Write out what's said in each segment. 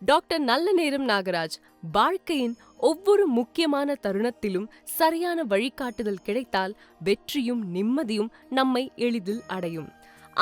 Doctor நல்லநேரம் Nagaraj வாழ்க்கையின் ஒவ்வொரு முக்கியமான தருணத்திலும் சரியான வழிகாட்டுதல் கிடைத்தால் வெற்றியும் நிம்மதியும் நம்மை எளிதில் அடையும்.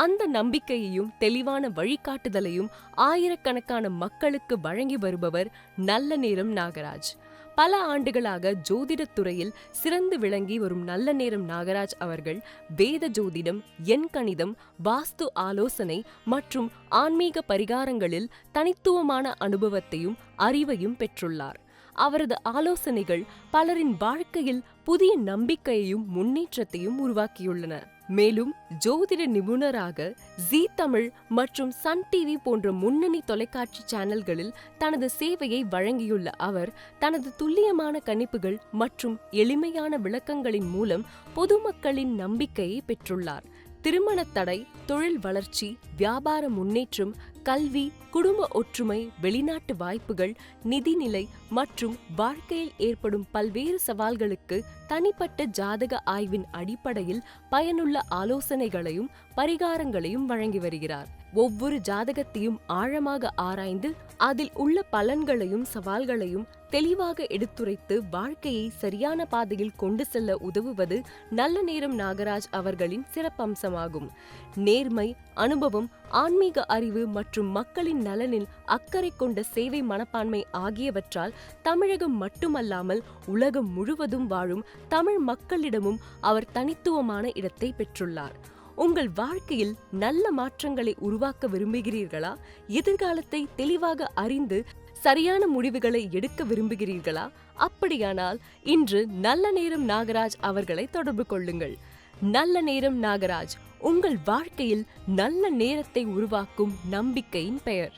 அந்த நம்பிக்கையையும் தெளிவான வழிகாட்டுதலையும் ஆயிரக்கணக்கான மக்களுக்கு வழங்கி வருபவர் நல்லநேரம் நாகராஜ். பல ஆண்டுகளாக ஜோதிடத் துறையில் சிறந்து விளங்கி வரும் நல்லநேரம் நாகராஜ் அவர்கள் வேத ஜோதிடம், எண்கணிதம், வாஸ்து ஆலோசனை மற்றும் ஆன்மீக பரிகாரங்களில் தனித்துவமான அனுபவத்தையும் அறிவையும் பெற்றுள்ளார். அவரது ஆலோசனைகள் பலரின் வாழ்க்கையில் புதிய நம்பிக்கையையும் முன்னேற்றத்தையும் உருவாக்கியுள்ளன. மேலும் ஜோதிட நிபுணராக ஜீ தமிழ் மற்றும் சன் டிவி போன்ற முன்னணி தொலைக்காட்சி சேனல்களில் தனது சேவையை வழங்கியுள்ள அவர் தனது துல்லியமான கணிப்புகள் மற்றும் எளிமையான விளக்கங்களின் மூலம் பொதுமக்களின் நம்பிக்கையை பெற்றுள்ளார். திருமண தடை, தொழில் வளர்ச்சி, வியாபார முன்னேற்றம், கல்வி, குடும்ப ஒற்றுமை, வெளிநாட்டு வாய்ப்புகள், நிதிநிலை மற்றும் வாழ்க்கையில் ஏற்படும் பல்வேறு சவால்களுக்கு தனிப்பட்ட ஜாதக ஆய்வின் அடிப்படையில் பயனுள்ள ஆலோசனைகளையும் பரிகாரங்களையும் வழங்கி வருகிறார். ஒவ்வொரு ஜாதகத்தையும் ஆழமாக ஆராய்ந்து அதில் உள்ள பலன்களையும் சவால்களையும் தெளிவாக எடுத்துரைத்து வாழ்க்கையை சரியான பாதையில் கொண்டு செல்ல உதவுவது நல்லநேரம் நாகராஜ் அவர்களின் சிறப்பம்சமாகும். நேர்மை, அனுபவம், ஆன்மீக அறிவு மற்றும் மக்களின் நலனில் அக்கறை கொண்ட சேவை மனப்பான்மை ஆகியவற்றால் தமிழகம் மட்டுமல்லாமல் உலகம் முழுவதும் வாழும் தமிழ் மக்களிடமும் அவர் தனித்துவமான இடத்தை பெற்றுள்ளார். உங்கள் வாழ்க்கையில் நல்ல மாற்றங்களை உருவாக்க விரும்புகிறீர்களா? எதிர்காலத்தை தெளிவாக அறிந்து சரியான முடிவுகளை எடுக்க விரும்புகிறீர்களா? அப்படியானால் இன்று நல்லநேரம் நாகராஜ் அவர்களை தொடர்பு கொள்ளுங்கள். நல்லநேரம் நாகராஜ், உங்கள் வாழ்க்கையில் நல்ல நேரத்தை உருவாக்கும் நம்பிக்கையின் பெயர்.